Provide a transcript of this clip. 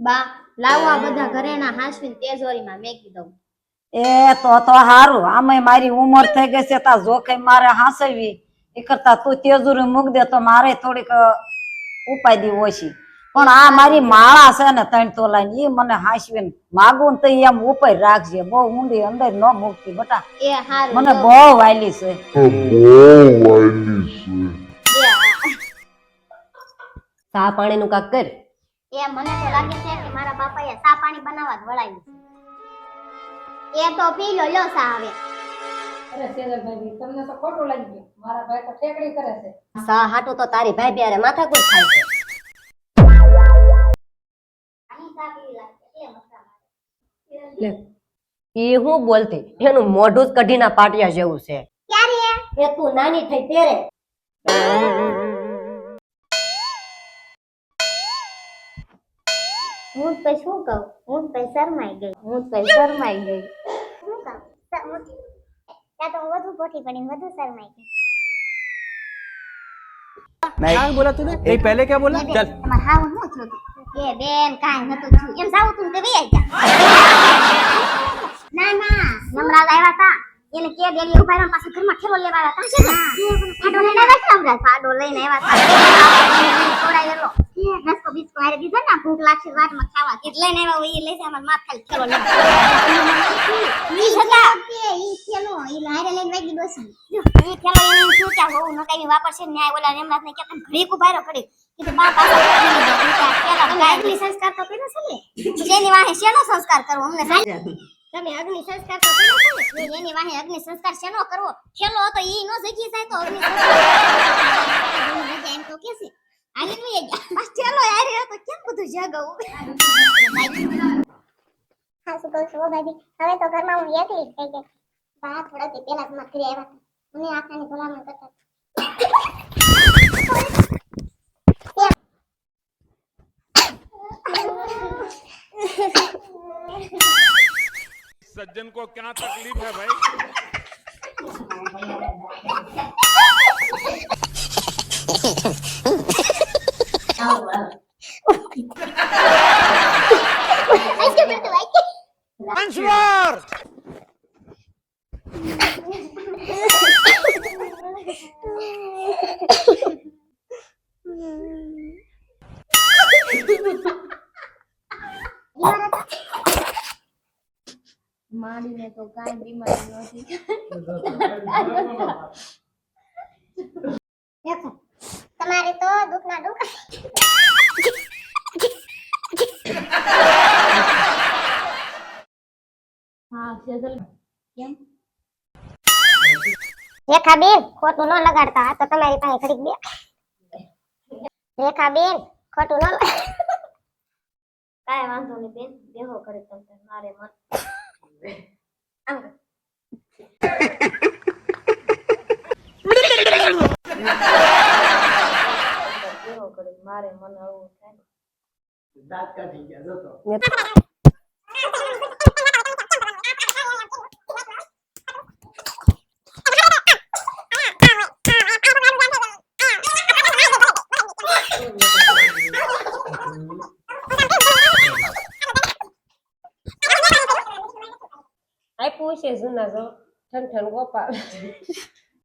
બા લાવો આ બધા ઘરેણા હાંસવીને તેજોરીમાં મેકી દઉં. એ તો હારું. આમે મારી ઉંમર થઈ ગઈ છે તા જોખમ મારે હાંસવી એ કરતા તું તેજુરી મૂક દે તો મારે થોડીક ઉપાય ઓછી. પણ આ મારી માળા છે ને 3 તોલાની એ મને હાંસવીને માગું ને તો એમ ઉપર રાખજે. બહુ ઊંડી અંદર ન મૂકતી બટા. એ હારું મને બહુ વાયલી છે. ચા પાણી નું કાક કર. એ મને તો લાગે છે કે મારા બાપાએ ચા પાણી બનાવવા જ વળાવ્યું છે. એ તો પી લો સા હવે. અરે સેજલભાઈ તમને તો ખોટું લાગી ગયું. મારા ભાઈ તો ઠેકડી કરે છે. સા હાટું તો તારી ભાઈ પ્યારે માથાકૂટ થાય છે. આની ચા પીવી લાગે એટલે મસ્તા લે ઈ હું બોલતી એનું મોઢું જ કઢીના પાટિયા જેવું છે. ક્યારે એ તું નાની થઈ ત્યારે હું તો શું કહું હું તો શરમાઈ ગઈ શું કહું ત્યાં તો હું વધુ પોઠી પડી વધુ શરમાઈ ગઈ. क्या बोला तूने नहीं पहले क्या बोला चल તમાર હાવ હું થયું કે બેન કાઈ નતું થયું એમ જાવ તું તે વઈ જા. ના યમરાજ આવ્યા તા એને કે દેલી ઉભા રહો પાછો ઘરમાં ઠેલો લેવા આવ્યા તા છે ફાડો લઈને આવ્યા છે હમણાં ફાડો લઈને આવ્યા તા છોડાયેલો નસકો બીસકો હારે દીધો ને ભૂખ લાગશે વાટમાં ખાવા કે લઈને આવ્યા હોય એ લઈ જાય માર માથ ખાલી ઠેલો લઈને ઈ હતા કે ઈ ઠેલો ઈ હારે લઈને વાગી દોસી ઈ ઠેલો એને શું કે હોવું ન કાઈ વાપરશે ન્યાય ઓલા યમરાજ ને કે તને ઘડીક ઉભા રહો ઘડીક કીધું બા પાછો અગ્નિ સંસ્કાર તો કર્યો છે ને જેની વાહે શેનો સંસ્કાર કરવો અમને તમે અગ્નિ સંસ્કાર તો કર્યો છે ને એની વાહે અગ્નિ સંસ્કાર શેનો કરવો ખેલો તો ઈ નો જગી જાય તો અગ્નિ સંસ્કાર એમ તો કે છે આલી નું એક બસ ચલો યાર એ તો કેમ બધું જગાવું હા શું કહું છું ભાઈ હવે તો ઘરમાં હું એકલી થઈ ગઈ બા થોડા દી પહેલા જ માં ઘરે આવ્યા મને આખાની ભલામણ કરતા सज्जन को क्या तकलीफ है भाई अंशवर માડીને તો કાઈ બીમારી નથી તમારે તો દુખના દુખ હા સેજલ કેમ રેખા બેન ખોટું ન લગાડતા આ તો તમારી પાસે ઘડીક બે રેખા બેન ખોટું ન કાઈ વાંધો નહીં બેન બેહો ઘડીક તમને મારે મન મારે મને આવું થાય દાંત કાઢી ગયા જો તો આપ્યું છે જૂના જો ઠન ગોપાલ